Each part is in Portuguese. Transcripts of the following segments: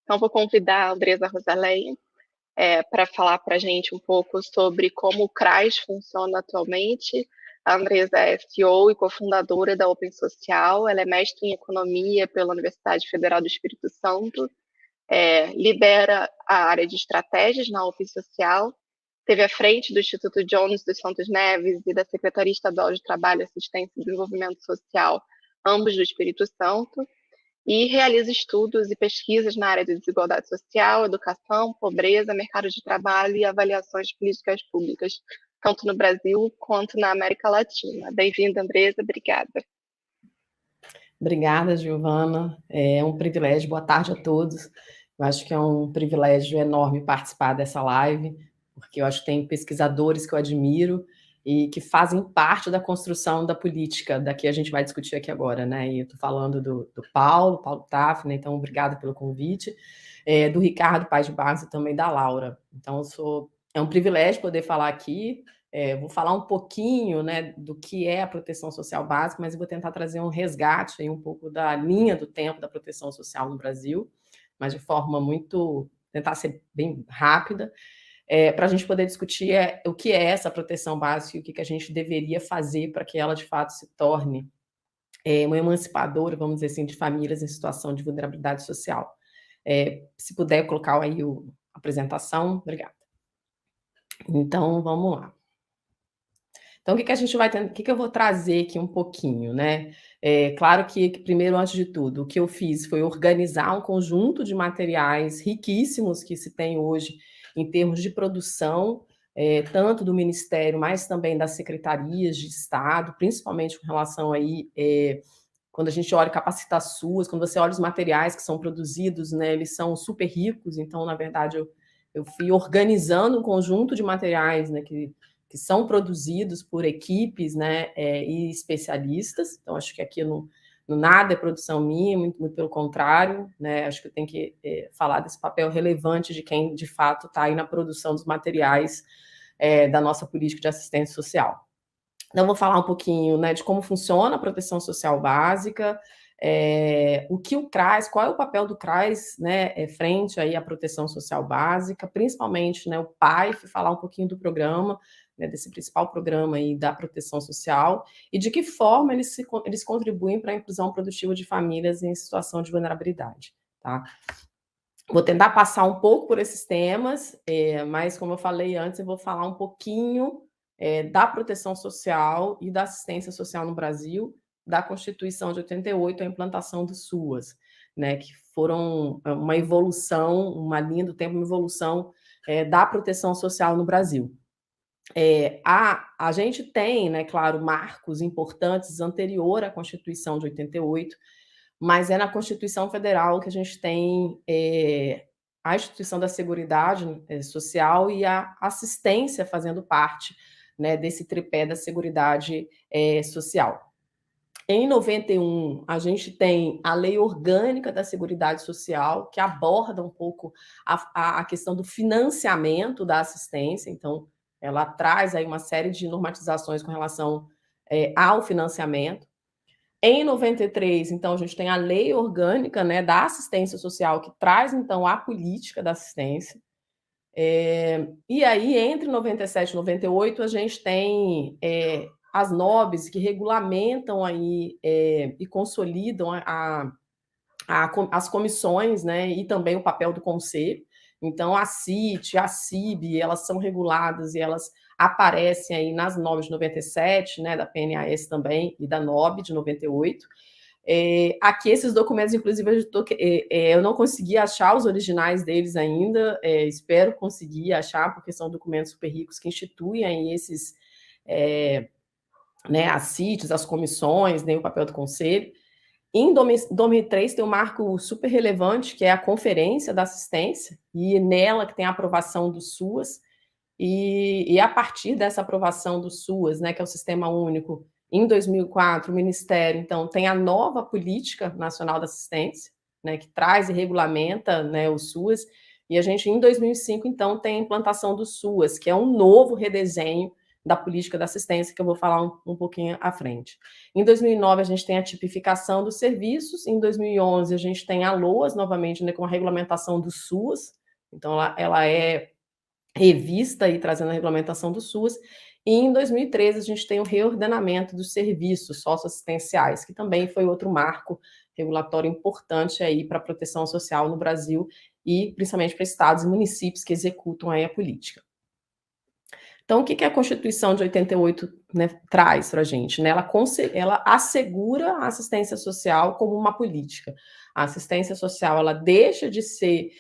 Então, vou convidar a Andresa Rosalém para falar para a gente um pouco sobre como o CRAS funciona atualmente. A Andresa é CEO e cofundadora da Open Social, ela é mestre em Economia pela Universidade Federal do Espírito Santo, lidera a área de estratégias na Open Social, esteve à frente do Instituto Jones dos Santos Neves e da Secretaria Estadual de Trabalho, Assistência e Desenvolvimento Social, ambos do Espírito Santo, e realiza estudos e pesquisas na área de desigualdade social, educação, pobreza, mercado de trabalho e avaliações de políticas públicas, tanto no Brasil quanto na América Latina. Bem-vinda, Andresa, obrigada. Obrigada, Giovana. É um privilégio. Boa tarde a todos. Eu acho que é um privilégio enorme participar dessa live, porque eu acho que tem pesquisadores que eu admiro e que fazem parte da construção da política da que a gente vai discutir aqui agora, né? E eu estou falando do Paulo Tafner, então obrigada pelo convite, do Ricardo Paes de Barros e também da Laura. Então, é um privilégio poder falar aqui. Vou falar um pouquinho, né, do que é a proteção social básica, mas eu vou tentar trazer um resgate aí, um pouco da linha do tempo da proteção social no Brasil, mas de forma tentar ser bem rápida, para a gente poder discutir o que é essa proteção básica e o que a gente deveria fazer para que ela, de fato, se torne uma emancipadora, vamos dizer assim, de famílias em situação de vulnerabilidade social. Se puder colocar aí a apresentação, obrigada. Então, vamos lá. Então, o que a gente vai ter, o que eu vou trazer aqui um pouquinho, né? Claro que, primeiro, antes de tudo, o que eu fiz foi organizar um conjunto de materiais riquíssimos que se tem hoje em termos de produção, tanto do Ministério, mas também das secretarias de Estado, principalmente com relação aí, quando a gente olha Capacita SUAS, quando você olha os materiais que são produzidos, né, eles são super ricos, então, na verdade, eu fui organizando um conjunto de materiais, né, que são produzidos por equipes, né, e especialistas. Então, acho que aqui no nada é produção minha, muito, muito pelo contrário, né, acho que eu tenho que falar desse papel relevante de quem, de fato, está aí na produção dos materiais da nossa política de assistência social. Então, vou falar um pouquinho, né, de como funciona a proteção social básica, o que o CRAS, qual é o papel do CRAS, né, frente aí à proteção social básica, principalmente, né, o PAIF, falar um pouquinho do programa, né, desse principal programa aí da proteção social, e de que forma eles contribuem para a inclusão produtiva de famílias em situação de vulnerabilidade, tá? Vou tentar passar um pouco por esses temas, mas, como eu falei antes, eu vou falar um pouquinho da proteção social e da assistência social no Brasil, da Constituição de 88, a implantação do SUAS, né, que foram uma evolução, uma linha do tempo, uma evolução da proteção social no Brasil. A gente tem, né, claro, marcos importantes anterior à Constituição de 88, mas é na Constituição Federal que a gente tem a instituição da Seguridade Social e a assistência fazendo parte, né, desse tripé da Seguridade Social. Em 91, a gente tem a Lei Orgânica da Seguridade Social, que aborda um pouco a questão do financiamento da assistência, então ela traz aí uma série de normatizações com relação ao financiamento. Em 93, então, a gente tem a Lei Orgânica, né, da Assistência Social, que traz, então, a política da assistência. E aí, entre 97 e 98, a gente tem as NOBs, que regulamentam aí e consolidam as comissões, né, e também o papel do conselho. Então, a CIT, a CIB, elas são reguladas e elas aparecem aí nas NOBs de 97, né, da PNAS também, e da NOB de 98. Aqui, esses documentos, inclusive, eu não consegui achar os originais deles ainda, espero conseguir achar, porque são documentos super ricos que instituem aí esses, né, as CITs, as comissões, né, o papel do conselho. Em 2003 tem um marco super relevante, que é a Conferência da Assistência, e nela que tem a aprovação do SUAS, e a partir dessa aprovação do SUAS, né, que é o Sistema Único, em 2004, o Ministério, então, tem a nova Política Nacional da Assistência, né, que traz e regulamenta, né, o SUAS, e a gente, em 2005, então, tem a implantação do SUAS, que é um novo redesenho da política da assistência, que eu vou falar um pouquinho à frente. Em 2009, a gente tem a tipificação dos serviços, em 2011, a gente tem a LOAS, novamente, né, com a regulamentação do SUAS, então ela é revista e trazendo a regulamentação do SUAS, e em 2013 a gente tem o reordenamento dos serviços socioassistenciais, que também foi outro marco regulatório importante aí para a proteção social no Brasil e principalmente para estados e municípios que executam aí a política. Então, o que a Constituição de 88, né, traz para a gente? Né? Ela assegura a assistência social como uma política. A assistência social ela deixa de ser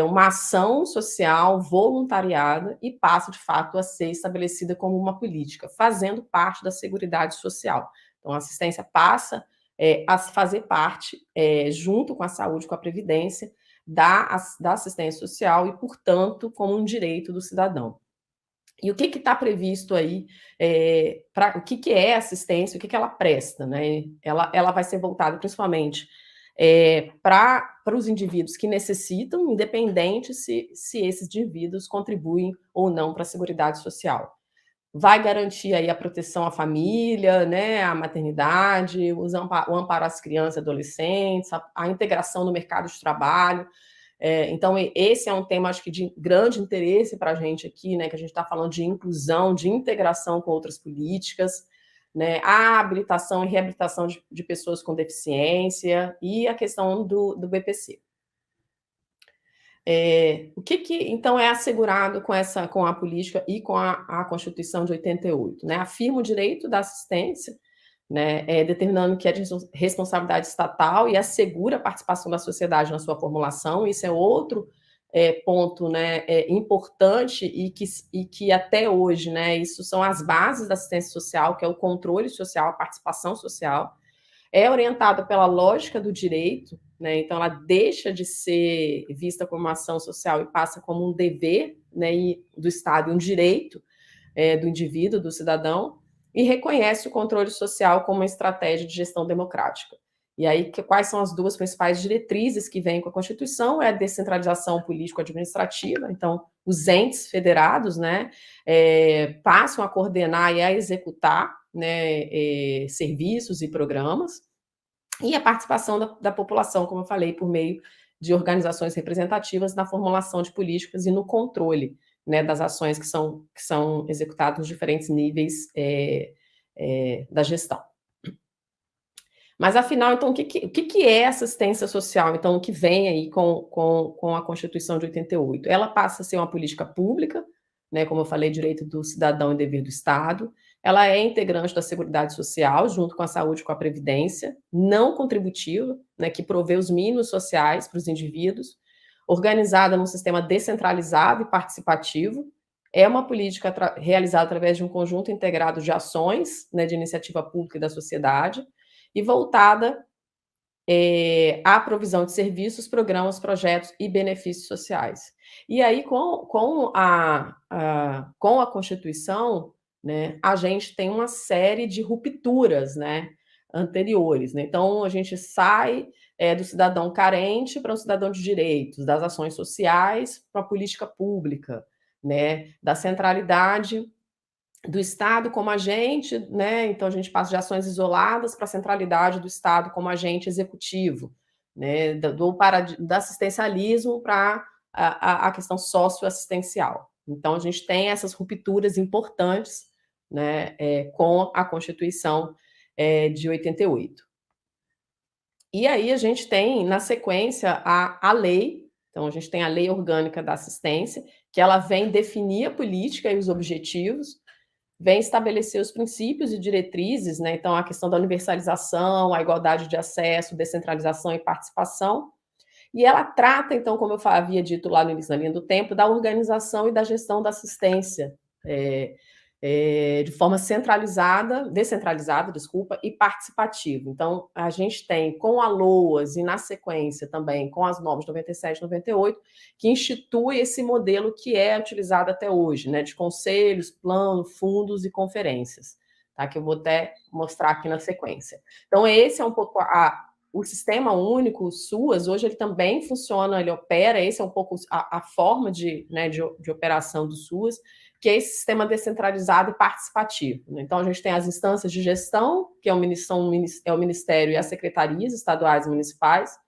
uma ação social voluntariada e passa, de fato, a ser estabelecida como uma política, fazendo parte da Seguridade Social. Então, a assistência passa a fazer parte, junto com a saúde, com a previdência, da assistência social e, portanto, como um direito do cidadão. E o que está previsto aí, o que é assistência, o que ela presta, né? Ela vai ser voltada principalmente para os indivíduos que necessitam, independente se esses indivíduos contribuem ou não para a Seguridade Social. Vai garantir aí a proteção à família, né, à maternidade, o amparo às crianças e adolescentes, a integração no mercado de trabalho. Então, esse é um tema, acho que, de grande interesse para a gente aqui, né, que a gente está falando de inclusão, de integração com outras políticas, né, a habilitação e reabilitação de pessoas com deficiência e a questão do BPC. O que então é assegurado com a política e com a Constituição de 88? Né? Afirma o direito da assistência, né, determinando que é de responsabilidade estatal e assegura a participação da sociedade na sua formulação. Isso é outro ponto, né, importante e que até hoje, né, isso são as bases da assistência social, que é o controle social, a participação social. É orientada pela lógica do direito, né, então ela deixa de ser vista como uma ação social e passa como um dever, né, do Estado, um direito do indivíduo, do cidadão, e reconhece o controle social como uma estratégia de gestão democrática. E aí, quais são as duas principais diretrizes que vêm com a Constituição? É a descentralização político-administrativa, então, os entes federados, né, passam a coordenar e a executar, né, serviços e programas, e a participação da população, como eu falei, por meio de organizações representativas na formulação de políticas e no controle, né, das ações que são executadas nos diferentes níveis da gestão. Mas, afinal, então, o que é assistência social? Então, o que vem aí com a Constituição de 88? Ela passa a ser uma política pública, né, como eu falei, direito do cidadão e dever do Estado. Ela é integrante da Seguridade Social, junto com a saúde e com a previdência, não contributiva, né, que provê os mínimos sociais para os indivíduos, organizada num sistema descentralizado e participativo. É uma política realizada através de um conjunto integrado de ações, né, de iniciativa pública e da sociedade, e voltada à provisão de serviços, programas, projetos e benefícios sociais. E aí, com a Constituição, né, a gente tem uma série de rupturas, né, anteriores. Né? Então, a gente sai do cidadão carente para o cidadão de direitos, das ações sociais para a política pública, né, da centralidade do Estado como agente, né? Então a gente passa de ações isoladas para a centralidade do Estado como agente executivo, né? Do assistencialismo para a questão socioassistencial. Então a gente tem essas rupturas importantes, né? Com a Constituição de 88. E aí a gente tem, na sequência, a lei. Então a gente tem a Lei Orgânica da Assistência, que ela vem definir a política e os objetivos, vem estabelecer os princípios e diretrizes, né? Então, a questão da universalização, a igualdade de acesso, descentralização e participação. E ela trata, então, como eu havia dito lá no início da linha do tempo, da organização e da gestão da assistência de forma descentralizada, e participativa. Então, a gente tem com a LOAS e, na sequência, também com as normas 97 e 98, que institui esse modelo que é utilizado até hoje, né, de conselhos, planos, fundos e conferências, tá, que eu vou até mostrar aqui na sequência. Então, esse é um pouco o Sistema Único, o SUAS, hoje ele também funciona, ele opera, esse é um pouco a forma de operação do SUAS, que é esse sistema descentralizado e participativo. Né? Então, a gente tem as instâncias de gestão, que é o Ministério e as secretarias estaduais e municipais,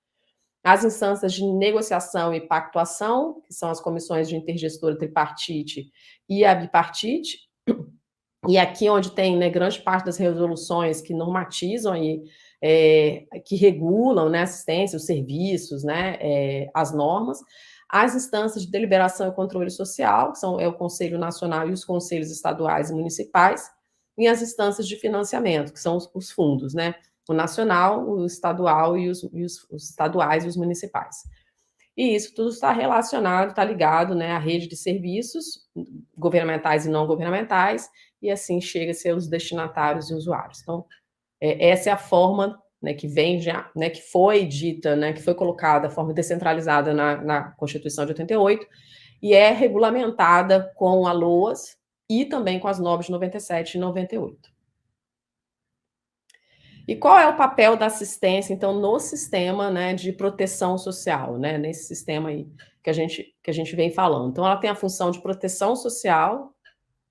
as instâncias de negociação e pactuação, que são as comissões de intergestora tripartite e a bipartite, e aqui onde tem, né, grande parte das resoluções que normatizam aí, que regulam, né, assistência, os serviços, né, as normas, as instâncias de deliberação e controle social, que são o Conselho Nacional e os conselhos estaduais e municipais, e as instâncias de financiamento, que são os fundos, né, o nacional, o estadual e os estaduais e os municipais. E isso tudo está relacionado, está ligado, né, à rede de serviços governamentais e não governamentais, e assim chega-se aos destinatários e usuários. Então, essa é a forma, né, que vem já, né, que foi dita, né, que foi colocada, a forma descentralizada na Constituição de 88, e é regulamentada com a LOAS e também com as normas de 97 e 98. E qual é o papel da assistência, então, no sistema, né, de proteção social, né, nesse sistema aí que a gente vem falando? Então, ela tem a função de proteção social,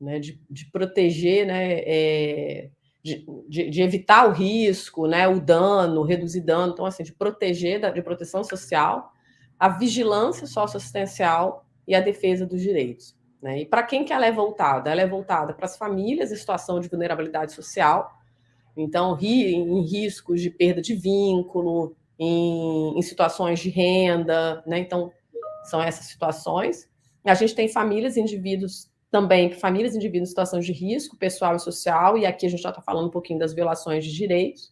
né, de proteger, né, de evitar o risco, né, o dano, reduzir dano, então, assim, de proteger, de proteção social, a vigilância socioassistencial e a defesa dos direitos. Né? E para quem que ela é voltada? Ela é voltada para as famílias em situação de vulnerabilidade social, então, em riscos de perda de vínculo, em situações de renda, né? Então, são essas situações. A gente tem famílias e indivíduos também, famílias e indivíduos em situação de risco pessoal e social, e aqui a gente já está falando um pouquinho das violações de direitos.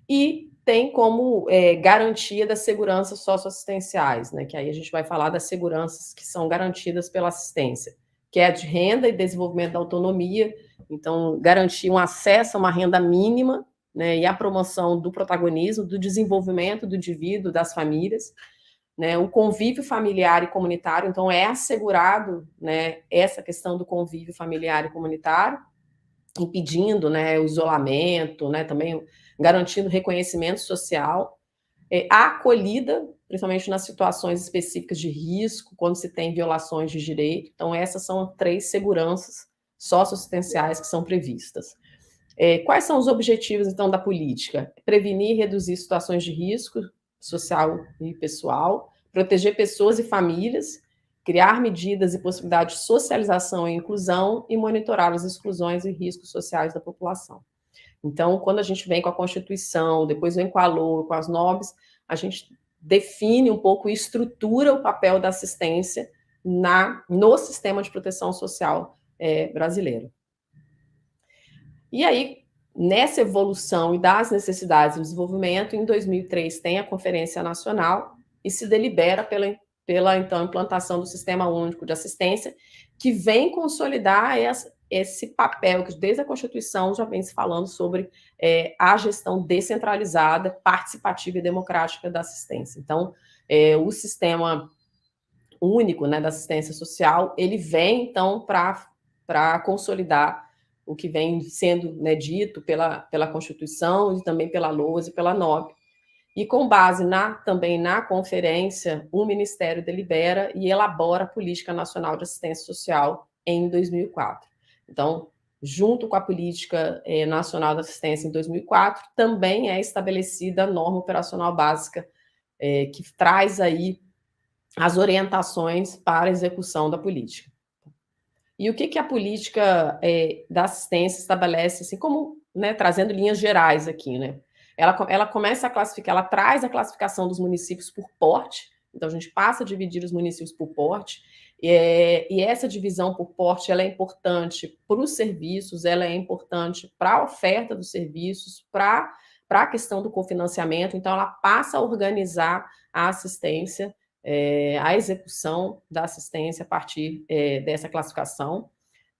E tem como garantia das seguranças socioassistenciais, né? Que aí a gente vai falar das seguranças que são garantidas pela assistência, que é a de renda e desenvolvimento da autonomia, então garantir um acesso a uma renda mínima, né, e a promoção do protagonismo, do desenvolvimento do indivíduo, das famílias, né, o convívio familiar e comunitário, então é assegurado, né, essa questão do convívio familiar e comunitário, impedindo, né, o isolamento, né, também garantindo reconhecimento social, a acolhida, principalmente nas situações específicas de risco, quando se tem violações de direito. Então, essas são 3 seguranças socioassistenciais que são previstas. Quais são os objetivos, então, da política? Prevenir e reduzir situações de risco social e pessoal, proteger pessoas e famílias, criar medidas e possibilidades de socialização e inclusão e monitorar as exclusões e riscos sociais da população. Então, quando a gente vem com a Constituição, depois vem com a LOA, com as normas, a gente define um pouco e estrutura o papel da assistência no sistema de proteção social brasileiro. E aí, nessa evolução e das necessidades do desenvolvimento, em 2003 tem a Conferência Nacional e se delibera pela então, implantação do Sistema Único de Assistência, que vem consolidar esse papel que desde a Constituição já vem se falando sobre a gestão descentralizada, participativa e democrática da assistência. Então, o Sistema Único, né, da Assistência Social, ele vem, então, para consolidar o que vem sendo, né, dito pela Constituição e também pela LOAS e pela NOB. E com base também na conferência, o Ministério delibera e elabora a Política Nacional de Assistência Social em 2004. Então, junto com a Política Nacional de Assistência em 2004, também é estabelecida a norma operacional básica, que traz aí as orientações para a execução da política. E o que a política da assistência estabelece, assim, como, né, trazendo linhas gerais aqui, né? Ela começa a classificar, ela traz a classificação dos municípios por porte, então a gente passa a dividir os municípios por porte, e essa divisão por porte ela é importante para os serviços, ela é importante para a oferta dos serviços, para a questão do cofinanciamento, então ela passa a organizar a assistência, a execução da assistência a partir dessa classificação.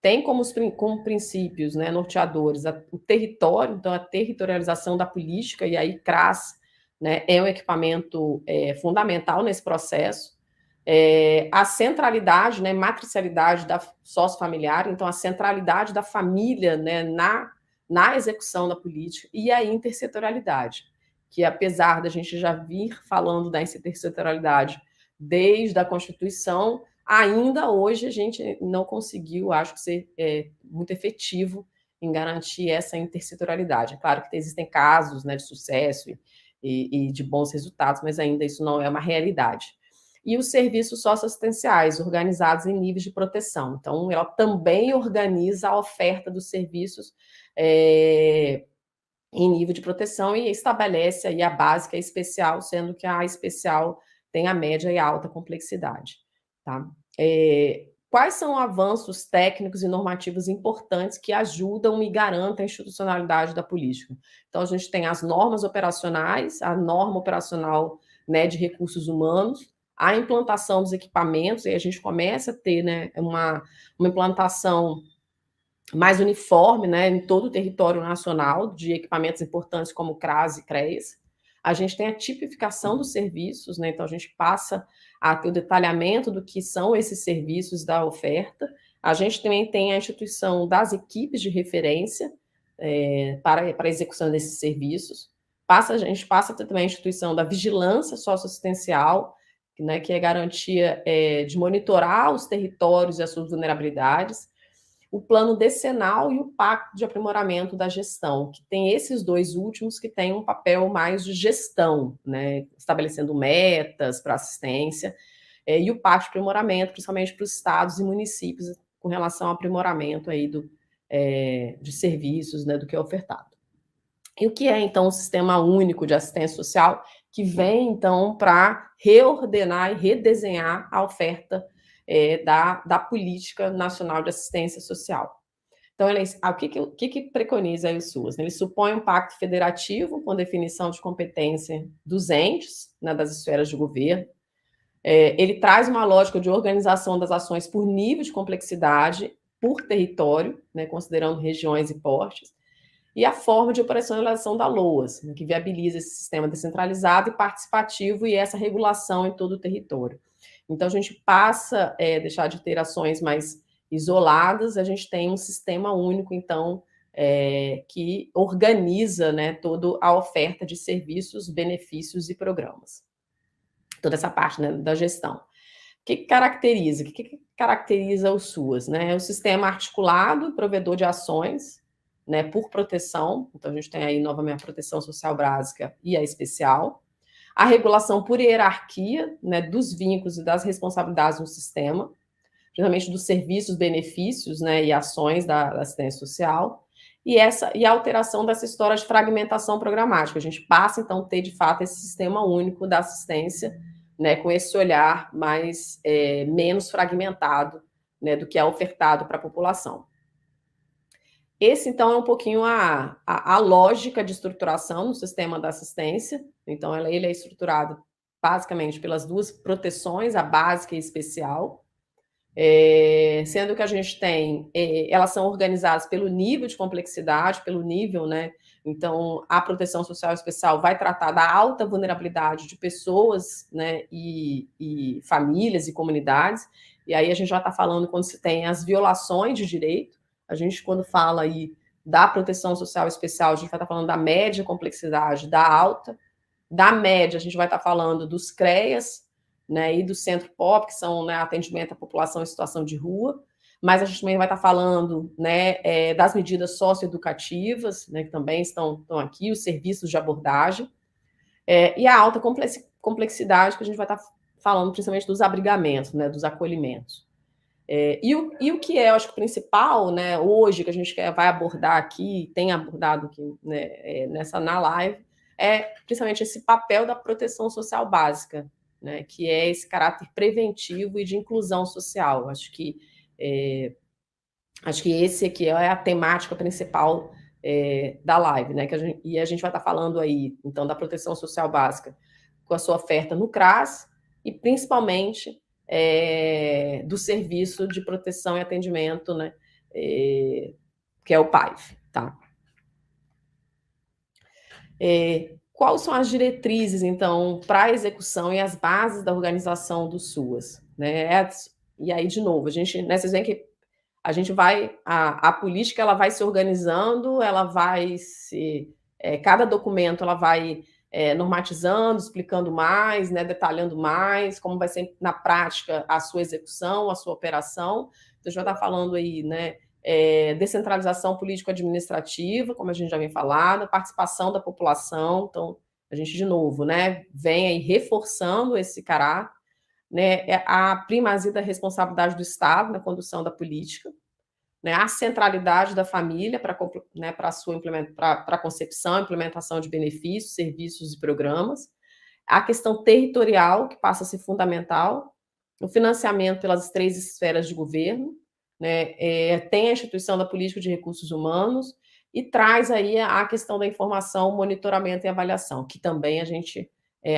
Tem como princípios, né, norteadores o território, então a territorialização da política, e aí CRAS, né, é um equipamento fundamental nesse processo. A centralidade, né, matricialidade da sociofamiliar, então a centralidade da família, né, na execução da política, e a intersetorialidade. que apesar da gente já vir falando da intersetorialidade desde a Constituição, ainda hoje a gente não conseguiu, acho que ser muito efetivo em garantir essa intersetorialidade. É claro que existem casos, né, de sucesso e de bons resultados, mas ainda isso não é uma realidade. E os serviços socioassistenciais, organizados em níveis de proteção. Então, ela também organiza a oferta dos serviços em nível de proteção e estabelece aí a básica e a especial, sendo que a especial tem a média e a alta complexidade. Tá? Quais são avanços técnicos e normativos importantes que ajudam e garantem a institucionalidade da política? Então, a gente tem as normas operacionais, a norma operacional, né, de recursos humanos, a implantação dos equipamentos, e a gente começa a ter, né, uma implantação mais uniforme, né, em todo o território nacional, de equipamentos importantes como CRAS e CREAS. A gente tem a tipificação dos serviços, né, então a gente passa a ter o detalhamento do que são esses serviços da oferta. A gente também tem a instituição das equipes de referência para a execução desses serviços. A gente passa a ter também a instituição da vigilância socioassistencial, né, que é garantia de monitorar os territórios e as suas vulnerabilidades, o plano decenal e o pacto de aprimoramento da gestão, que tem esses dois últimos que têm um papel mais de gestão, né, estabelecendo metas para assistência, e o pacto de aprimoramento, principalmente para os estados e municípios, com relação ao aprimoramento aí de serviços, né, do que é ofertado. E o que é, então, o Sistema Único de Assistência Social, que vem, então, para reordenar e redesenhar a oferta da Política Nacional de Assistência Social. Então, o que preconiza aí o SUAS? Ele supõe um pacto federativo com definição de competência dos entes, né, das esferas de governo. Ele traz uma lógica de organização das ações por nível de complexidade, por território, né, considerando regiões e portes, e a forma de operacionalização da LOAS, né, que viabiliza esse sistema descentralizado e participativo e essa regulação em todo o território. Então, a gente passa a deixar de ter ações mais isoladas, a gente tem um sistema único, então, que organiza, né, toda a oferta de serviços, benefícios e programas. Toda essa parte, né, da gestão. O que caracteriza? O que caracteriza o SUAS? Né? É o sistema articulado, provedor de ações, né, por proteção. Então, a gente tem aí, novamente, a proteção social básica e a especial. A regulação por hierarquia, né, dos vínculos e das responsabilidades no sistema, principalmente dos serviços, benefícios, né, e ações da assistência social, e a alteração dessa história de fragmentação programática. A gente passa, então, a ter, de fato, esse sistema único da assistência, né, com esse olhar menos fragmentado, né, do que é ofertado para a população. Esse, então, é um pouquinho a lógica de estruturação no sistema da assistência. Então, ele é estruturado basicamente pelas duas proteções, a básica e a especial, sendo que a gente tem, elas são organizadas pelo nível de complexidade, pelo nível, né? Então, a proteção social especial vai tratar da alta vulnerabilidade de pessoas, né, e famílias e comunidades, e aí a gente já está falando quando se tem as violações de direito. A gente, quando fala aí da proteção social especial, a gente vai estar falando da média complexidade, da alta. Da média, a gente vai estar falando dos CREAS, né, e do Centro POP, que são, né, atendimento à população em situação de rua. Mas a gente também vai estar falando, né, das medidas socioeducativas, né, que também estão aqui, os serviços de abordagem. E a alta complexidade, que a gente vai estar falando principalmente dos abrigamentos, né, dos acolhimentos. E o que é, eu acho que o principal, né, hoje, que a gente vai abordar aqui, tem abordado aqui, né, na live, é principalmente esse papel da proteção social básica, né, que é esse caráter preventivo e de inclusão social. Acho que esse aqui é a temática principal da live, né, e a gente vai estar falando aí, então, da proteção social básica com a sua oferta no CRAS e, principalmente, do Serviço de Proteção e Atendimento, né, que é o PAIV, tá? Quais são as diretrizes, então, para a execução e as bases da organização do SUAS? Né? E aí, de novo, vocês veem que a gente a política ela vai se organizando, ela vai cada documento ela vai normatizando, explicando mais, né, detalhando mais, como vai ser na prática a sua execução, a sua operação. Então, a gente vai estar falando aí, né, descentralização político-administrativa, como a gente já vem falando, participação da população. Então, a gente, de novo, né, vem aí reforçando esse caráter, né, a primazia da responsabilidade do Estado na condução da política, né, a centralidade da família para, né, a concepção, implementação de benefícios, serviços e programas, a questão territorial, que passa a ser fundamental, o financiamento pelas 3 esferas de governo, né, tem a instituição da política de recursos humanos e traz aí a questão da informação, monitoramento e avaliação, que também a gente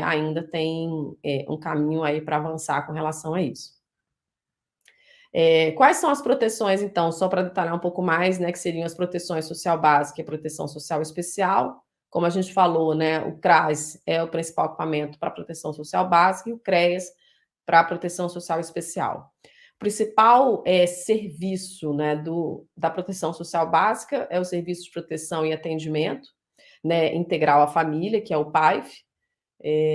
ainda tem um caminho aí para avançar com relação a isso. Quais são as proteções, então, só para detalhar um pouco mais, né, que seriam as proteções social básica e proteção social especial. Como a gente falou, né, o CRAS é o principal equipamento para proteção social básica e o CREAS para a proteção social especial. O principal serviço, né, da proteção social básica é o serviço de proteção e atendimento, né, integral à família, que é o PAIF.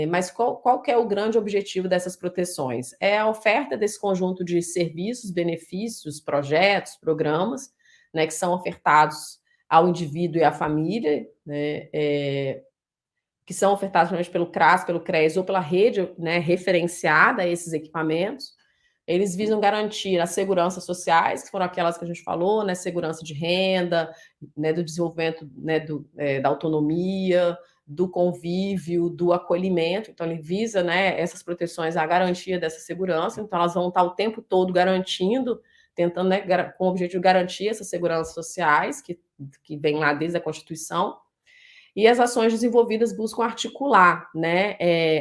Mas qual que é o grande objetivo dessas proteções? É a oferta desse conjunto de serviços, benefícios, projetos, programas, né, que são ofertados ao indivíduo e à família, né, que são ofertados normalmente pelo CRAS, pelo CREAS ou pela rede, né, referenciada a esses equipamentos. Eles visam garantir as seguranças sociais, que foram aquelas que a gente falou, né, segurança de renda, né, do desenvolvimento, né, da autonomia, do convívio, do acolhimento. Então, ele visa, né, essas proteções, a garantia dessa segurança. Então, elas vão estar o tempo todo garantindo, tentando, né, com o objetivo de garantir essas seguranças sociais, que vem lá desde a Constituição. E as ações desenvolvidas buscam articular, né,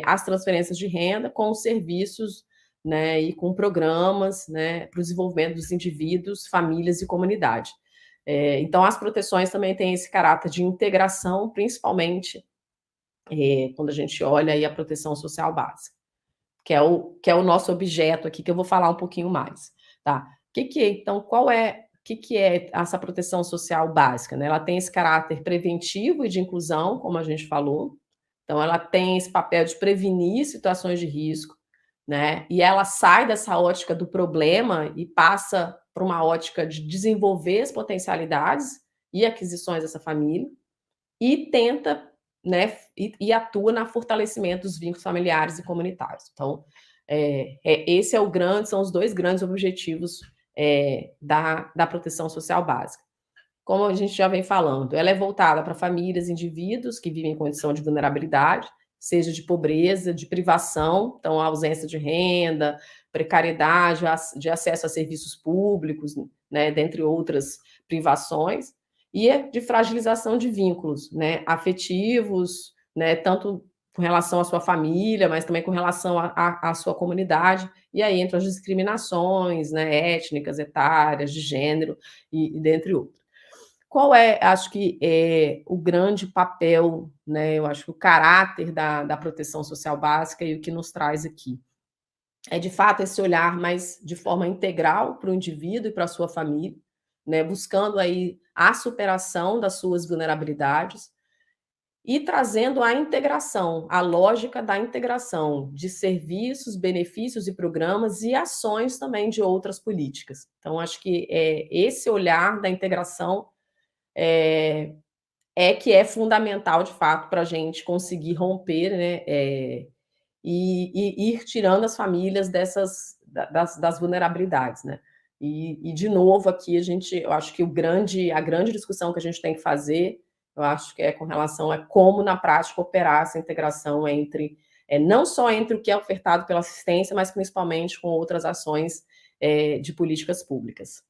as transferências de renda com os serviços, né, e com programas, né, para o desenvolvimento dos indivíduos, famílias e comunidade. Então, as proteções também têm esse caráter de integração, principalmente quando a gente olha aí a proteção social básica, que é o nosso objeto aqui, que eu vou falar um pouquinho mais, tá? Então, o que é essa proteção social básica, né? Ela tem esse caráter preventivo e de inclusão, como a gente falou. Então, ela tem esse papel de prevenir situações de risco, né? E ela sai dessa ótica do problema e passa para uma ótica de desenvolver as potencialidades e aquisições dessa família e tenta, né, e atua no fortalecimento dos vínculos familiares e comunitários. Então, são os 2 grandes objetivos da proteção social básica. Como a gente já vem falando, ela é voltada para famílias, indivíduos que vivem em condição de vulnerabilidade, seja de pobreza, de privação, então a ausência de renda, precariedade, de acesso a serviços públicos, né, dentre outras privações, e de fragilização de vínculos, né, afetivos, né, tanto com relação à sua família, mas também com relação à sua comunidade, e aí entram as discriminações, né, étnicas, etárias, de gênero, e dentre outros. Qual acho que o grande papel, né, eu acho que o caráter da proteção social básica e o que nos traz aqui? É, de fato, esse olhar mais de forma integral para o indivíduo e para a sua família, né, buscando aí a superação das suas vulnerabilidades e trazendo a integração, a lógica da integração de serviços, benefícios e programas e ações também de outras políticas. Então, acho que esse olhar da integração que é fundamental, de fato, para a gente conseguir romper, né, e ir tirando as famílias das vulnerabilidades, né. E, de novo, aqui eu acho que a grande discussão que a gente tem que fazer, eu acho que é com relação a como, na prática, operar essa integração entre, não só entre o que é ofertado pela assistência, mas principalmente com outras ações de políticas públicas.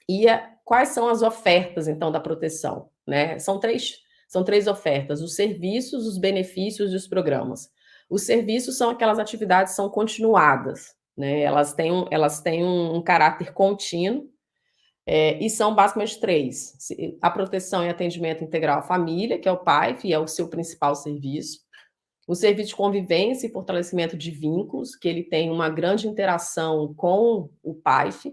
E quais são as ofertas, então, da proteção? Né? São três ofertas: os serviços, os benefícios e os programas. Os serviços são aquelas atividades que são continuadas, né? Elas têm um caráter contínuo, e são basicamente 3. A proteção e atendimento integral à família, que é o PAIF, e é o seu principal serviço. O serviço de convivência e fortalecimento de vínculos, que ele tem uma grande interação com o PAIF.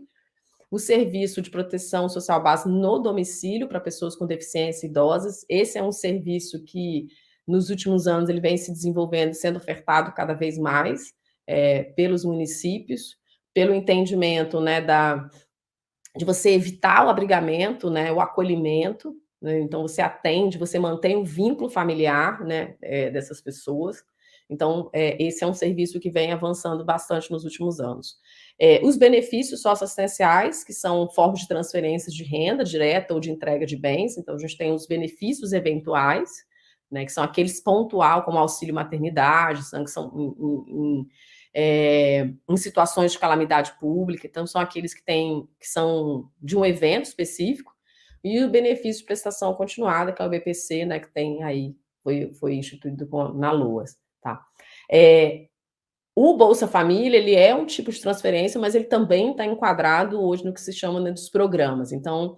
O serviço de proteção social básica no domicílio para pessoas com deficiência idosas. Esse é um serviço que nos últimos anos ele vem se desenvolvendo, sendo ofertado cada vez mais pelos municípios, pelo entendimento, né, de você evitar o abrigamento, né, o acolhimento, né, então você atende, você mantém o vínculo familiar, né, dessas pessoas. Então, esse é um serviço que vem avançando bastante nos últimos anos. Os benefícios socioassistenciais, que são formas de transferência de renda direta ou de entrega de bens, então a gente tem os benefícios eventuais, né, que são aqueles pontual, como auxílio maternidade, que são em situações de calamidade pública, então são aqueles que são de um evento específico, e o benefício de prestação continuada, que é o BPC, né, que tem aí, foi instituído na LOAS, tá? O Bolsa Família, ele é um tipo de transferência, mas ele também está enquadrado hoje no que se chama, né, dos programas. Então,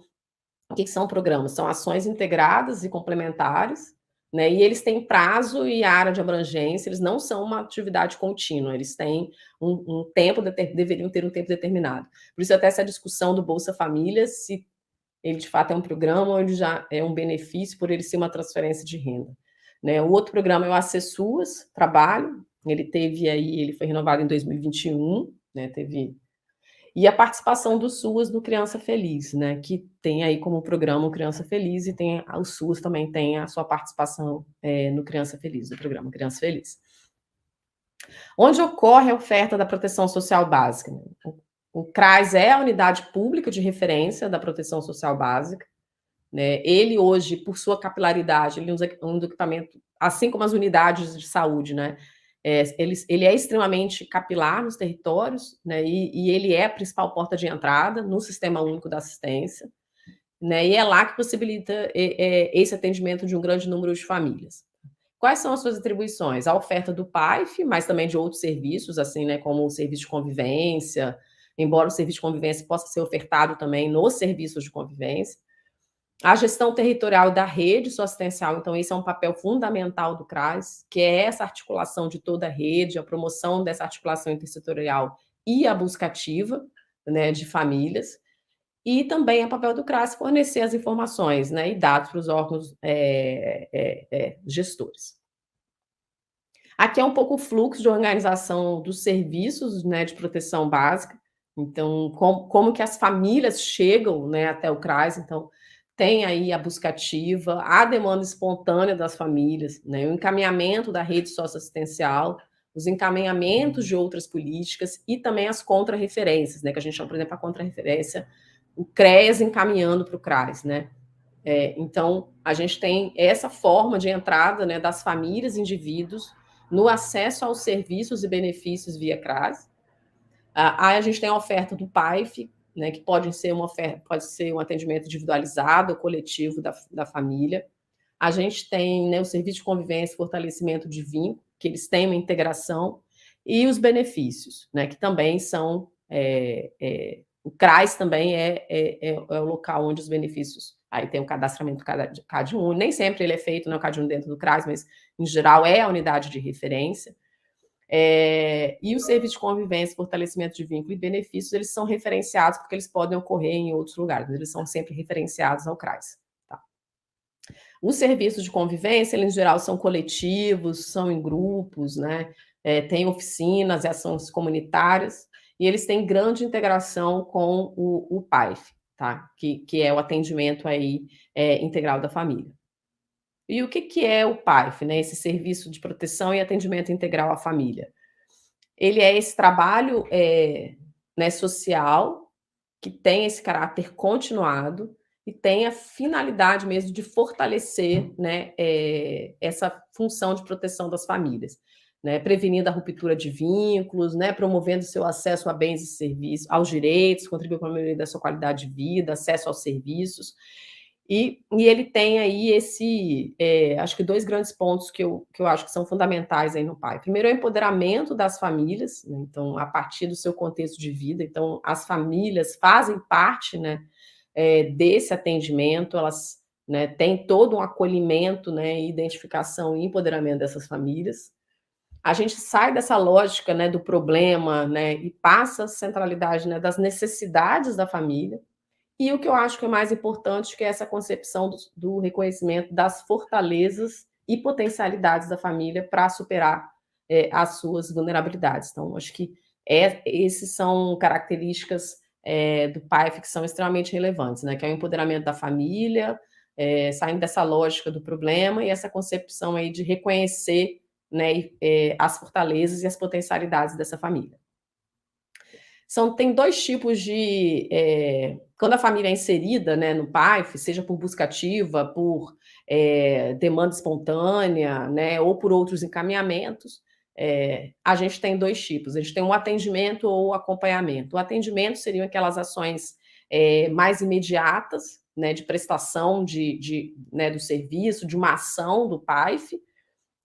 o que são programas? São ações integradas e complementares, né? E eles têm prazo e área de abrangência, eles não são uma atividade contínua, eles têm um tempo, deveriam ter um tempo determinado. Por isso, até essa discussão do Bolsa Família, se ele de fato é um programa ou ele já é um benefício por ele ser uma transferência de renda. Né? O outro programa é o ACESUAS, Trabalho, ele foi renovado em 2021, né? E a participação do SUAS no Criança Feliz, né, que tem aí como programa o Criança Feliz, e o SUAS também tem a sua participação no Criança Feliz, no programa Criança Feliz. Onde ocorre a oferta da proteção social básica? Né? O CRAS é a unidade pública de referência da proteção social básica, né? Ele hoje, por sua capilaridade, ele usa um equipamento, assim como as unidades de saúde, né? Ele é extremamente capilar nos territórios, né? E ele é a principal porta de entrada no Sistema Único da Assistência, né? E é lá que possibilita esse atendimento de um grande número de famílias. Quais são as suas atribuições? A oferta do PAIF, mas também de outros serviços, assim, né, como o serviço de convivência, embora o serviço de convivência possa ser ofertado também nos serviços de convivência. A gestão territorial da rede socioassistencial, então esse é um papel fundamental do CRAS, que é essa articulação de toda a rede, a promoção dessa articulação intersetorial e a busca ativa, né, de famílias. E também é papel do CRAS fornecer as informações, né, e dados para os órgãos gestores. Aqui é um pouco o fluxo de organização dos serviços, né, de proteção básica. Então, como que as famílias chegam, né, até o CRAS. Então, tem aí a busca ativa, a demanda espontânea das famílias, né, o encaminhamento da rede socioassistencial, os encaminhamentos de outras políticas e também as contrarreferências, né, que a gente chama, por exemplo, a contrarreferência, o CREAS encaminhando para o CRAS, né. Então, a gente tem essa forma de entrada, né, das famílias e indivíduos no acesso aos serviços e benefícios via CRAS. Aí a gente tem a oferta do PAIF, né, que pode ser um atendimento individualizado ou coletivo da família. A gente tem, né, o serviço de convivência e fortalecimento de vínculo, que eles têm uma integração, e os benefícios, né, que também são... o CRAS também é o local onde os benefícios... Aí tem o cadastramento do CAD1, nem sempre ele é feito no CAD1 dentro do CRAS, mas, em geral, é a unidade de referência. E o serviço de convivência, fortalecimento de vínculo e benefícios, eles são referenciados porque eles podem ocorrer em outros lugares, mas eles são sempre referenciados ao CRAS. Tá? Os serviços de convivência, eles, em geral, são coletivos, são em grupos, né? Tem oficinas e ações comunitárias, e eles têm grande integração com o PAIF, tá? Que é o atendimento aí, integral da família. E o que é o PAIF, né? Esse serviço de proteção e atendimento integral à família. Ele é esse trabalho né, social, que tem esse caráter continuado e tem a finalidade mesmo de fortalecer, né, essa função de proteção das famílias, né, prevenindo a ruptura de vínculos, né, promovendo seu acesso a bens e serviços, aos direitos, contribuindo para a melhoria da sua qualidade de vida, acesso aos serviços. E ele tem aí acho que 2 grandes pontos que eu acho que são fundamentais aí no PAI. Primeiro é o empoderamento das famílias, né, então, a partir do seu contexto de vida. Então, as famílias fazem parte, né, desse atendimento, elas, né, têm todo um acolhimento, né, identificação e empoderamento dessas famílias. A gente sai dessa lógica, né, do problema, né, e passa a centralidade, né, das necessidades da família. E o que eu acho que é mais importante, que é essa concepção do reconhecimento das fortalezas e potencialidades da família para superar as suas vulnerabilidades. Então, acho que esses são características do PAIF que são extremamente relevantes, né? Que é o empoderamento da família, saindo dessa lógica do problema e essa concepção aí de reconhecer, né, as fortalezas e as potencialidades dessa família. Tem dois tipos de... quando a família é inserida, né, no PAIF, seja por busca ativa, por demanda espontânea, né, ou por outros encaminhamentos, a gente tem dois tipos. A gente tem o atendimento ou o acompanhamento. O atendimento seriam aquelas ações mais imediatas, né, de prestação né, do serviço, de uma ação do PAIF,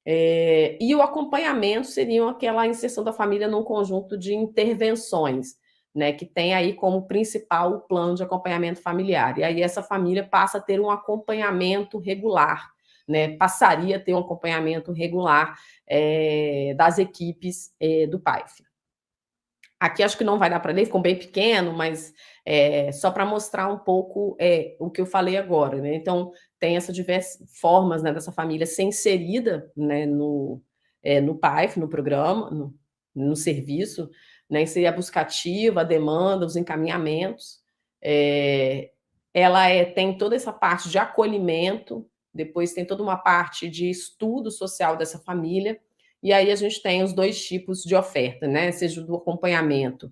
e o acompanhamento seria aquela inserção da família num conjunto de intervenções, né, que tem aí como principal o plano de acompanhamento familiar. E aí essa família passa a ter um acompanhamento regular, né, passaria a ter um acompanhamento regular das equipes do PAIF. Aqui acho que não vai dar para ler, ficou bem pequeno, mas só para mostrar um pouco o que eu falei agora, né? Então, tem essas diversas formas, né, dessa família ser inserida, né, no PAIF, no programa, no serviço, né, inserir a busca ativa, a demanda, os encaminhamentos. Ela tem toda essa parte de acolhimento, depois tem toda uma parte de estudo social dessa família, e aí a gente tem os dois tipos de oferta, né? Seja do acompanhamento,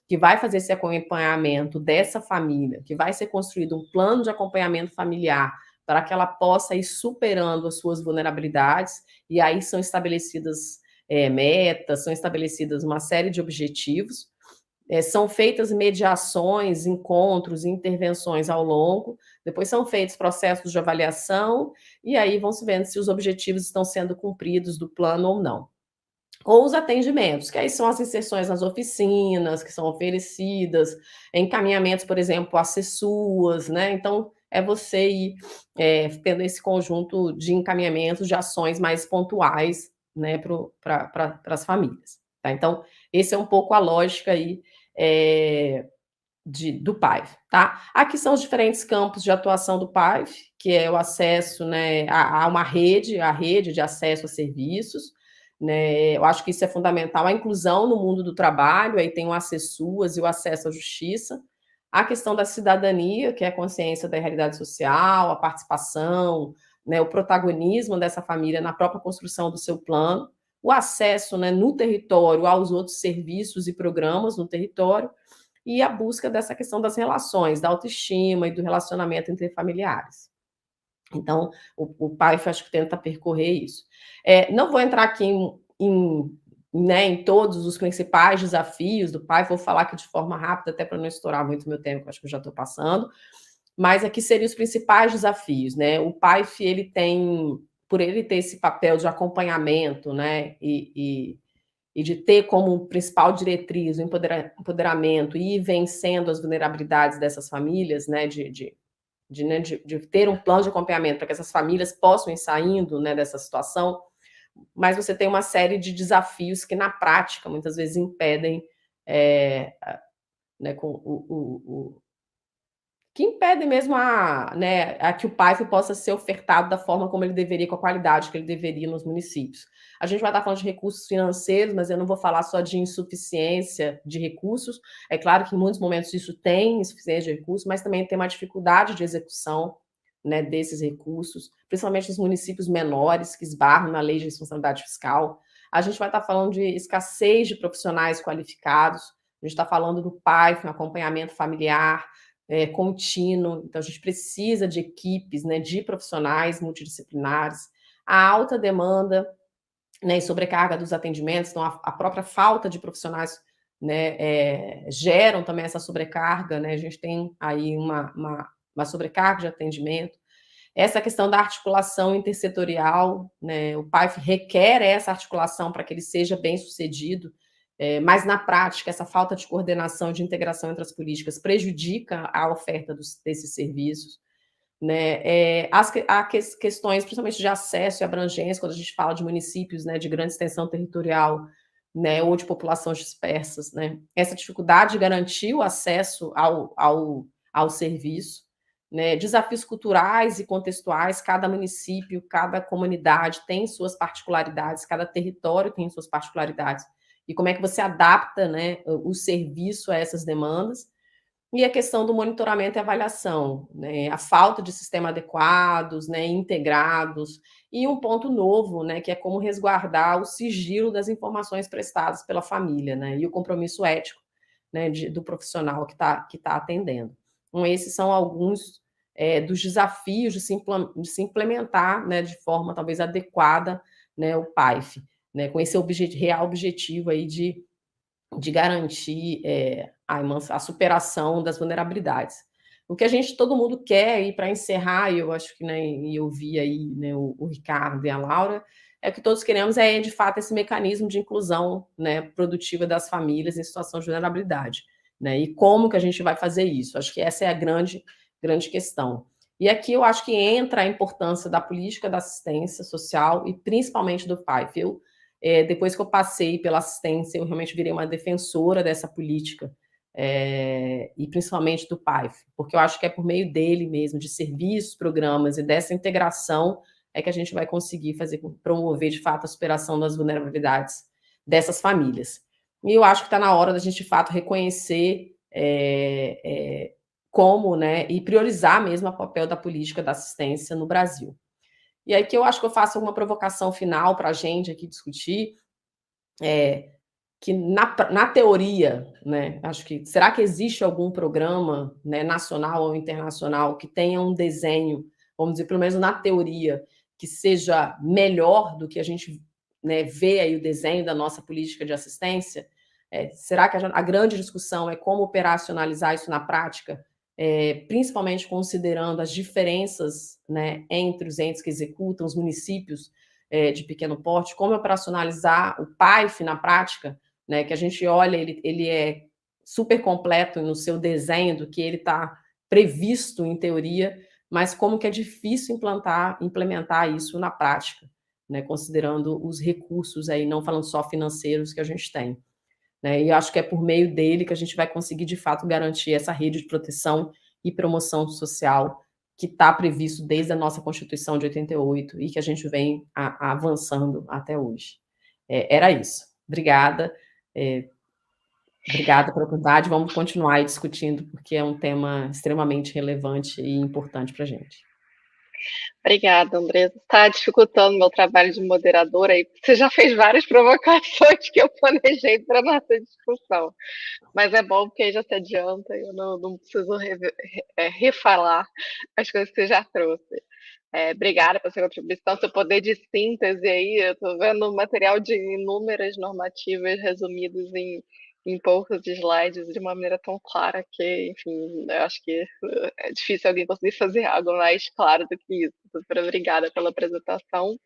que vai fazer esse acompanhamento dessa família, que vai ser construído um plano de acompanhamento familiar para que ela possa ir superando as suas vulnerabilidades, e aí são estabelecidas metas, são estabelecidas uma série de objetivos, são feitas mediações, encontros, intervenções ao longo, depois são feitos processos de avaliação, e aí vão se vendo se os objetivos estão sendo cumpridos do plano ou não. Ou os atendimentos, que aí são as inserções nas oficinas, que são oferecidas, encaminhamentos, por exemplo, a CESUAS, né? Então, é você ir tendo esse conjunto de encaminhamentos, de ações mais pontuais, né, para as famílias. Tá? Então, esse é um pouco a lógica aí do PAIF, tá? Aqui são os diferentes campos de atuação do PAIF, que é o acesso, né, a uma rede, a rede de acesso a serviços, né? Eu acho que isso é fundamental, a inclusão no mundo do trabalho, aí tem o ACESUAS e o acesso à justiça, a questão da cidadania, que é a consciência da realidade social, a participação, né, o protagonismo dessa família na própria construção do seu plano, o acesso, né, no território aos outros serviços e programas no território, e a busca dessa questão das relações, da autoestima e do relacionamento entre familiares. Então, o PAIF acho que tenta percorrer isso. Não vou entrar aqui em todos os principais desafios do PAIF, vou falar aqui de forma rápida, até para não estourar muito meu tempo, acho que eu já estou passando, mas aqui seriam os principais desafios, né? O PAIF, ele tem, por ele ter esse papel de acompanhamento, né, e de ter como principal diretriz o empoderamento e ir vencendo as vulnerabilidades dessas famílias, né, de ter um plano de acompanhamento para que essas famílias possam ir saindo, né, dessa situação, mas você tem uma série de desafios que, na prática, muitas vezes impedem, né, que impedem mesmo a que o PAIF possa ser ofertado da forma como ele deveria, com a qualidade que ele deveria nos municípios. A gente vai estar falando de recursos financeiros, mas eu não vou falar só de insuficiência de recursos. É claro que em muitos momentos isso tem insuficiência de recursos, mas também tem uma dificuldade de execução, né, desses recursos, principalmente nos municípios menores, que esbarram na lei de responsabilidade fiscal. A gente vai estar falando de escassez de profissionais qualificados, a gente está falando do PAIF, um acompanhamento familiar, contínuo, então a gente precisa de equipes, né, de profissionais multidisciplinares, a alta demanda, né, e sobrecarga dos atendimentos, então a própria falta de profissionais, né, geram também essa sobrecarga, né, a gente tem aí uma sobrecarga de atendimento, essa questão da articulação intersetorial, né, o PAIF requer essa articulação para que ele seja bem sucedido, mas na prática, essa falta de coordenação, de integração entre as políticas prejudica a oferta desses serviços, né? As questões, principalmente de acesso e abrangência, quando a gente fala de municípios, né, de grande extensão territorial, né, ou de populações dispersas, né? Essa dificuldade de garantir o acesso ao serviço, né, desafios culturais e contextuais, cada município, cada comunidade tem suas particularidades, cada território tem suas particularidades, e como é que você adapta, né, o serviço a essas demandas, e a questão do monitoramento e avaliação, né, a falta de sistemas adequados, né, integrados, e um ponto novo, né, que é como resguardar o sigilo das informações prestadas pela família, né, e o compromisso ético, né, do profissional que tá atendendo. Então, esses são alguns dos desafios de se implementar, né, de forma talvez adequada, né, o PAIF, né, com esse real objetivo aí de garantir a superação das vulnerabilidades. O que todo mundo quer, e para encerrar, eu acho que, né, e eu vi aí, né, o Ricardo e a Laura, é que todos queremos de fato, esse mecanismo de inclusão, né, produtiva das famílias em situação de vulnerabilidade. Né, e como que a gente vai fazer isso? Acho que essa é a grande, grande questão. E aqui eu acho que entra a importância da política da assistência social e principalmente do PAI. Depois que eu passei pela assistência, eu realmente virei uma defensora dessa política, e principalmente do PAIF, porque eu acho que é por meio dele mesmo, de serviços, programas e dessa integração, é que a gente vai conseguir promover, de fato, a superação das vulnerabilidades dessas famílias. E eu acho que está na hora da gente, de fato, reconhecer como, né, e priorizar mesmo o papel da política da assistência no Brasil. E aí que eu acho que eu faço uma provocação final para a gente aqui discutir, que na teoria, né, acho que, será que existe algum programa, né, nacional ou internacional que tenha um desenho, vamos dizer, pelo menos na teoria, que seja melhor do que a gente, né, vê aí o desenho da nossa política de assistência? Será que a grande discussão é como operacionalizar isso na prática, principalmente considerando as diferenças, né, entre os entes que executam, os municípios de pequeno porte, como operacionalizar o PAIF na prática, né, que a gente olha, ele é super completo no seu desenho do que ele está previsto em teoria, mas como que é difícil implementar isso na prática, né, considerando os recursos aí, não falando só financeiros que a gente tem. Né, e acho que é por meio dele que a gente vai conseguir, de fato, garantir essa rede de proteção e promoção social que está previsto desde a nossa Constituição de 88 e que a gente vem avançando até hoje. Era isso. Obrigada. Obrigada pela oportunidade. Vamos continuar aí discutindo, porque é um tema extremamente relevante e importante para a gente. Obrigada, Andresa. Está dificultando meu trabalho de moderadora aí, porque você já fez várias provocações que eu planejei para nossa discussão. Mas é bom porque aí já se adianta, eu não preciso refalar as coisas que você já trouxe. Obrigada pela sua contribuição, seu poder de síntese aí. Eu estou vendo um material de inúmeras normativas resumidas em poucos slides de uma maneira tão clara que, enfim, eu acho que é difícil alguém conseguir fazer algo mais claro do que isso. Super obrigada pela apresentação.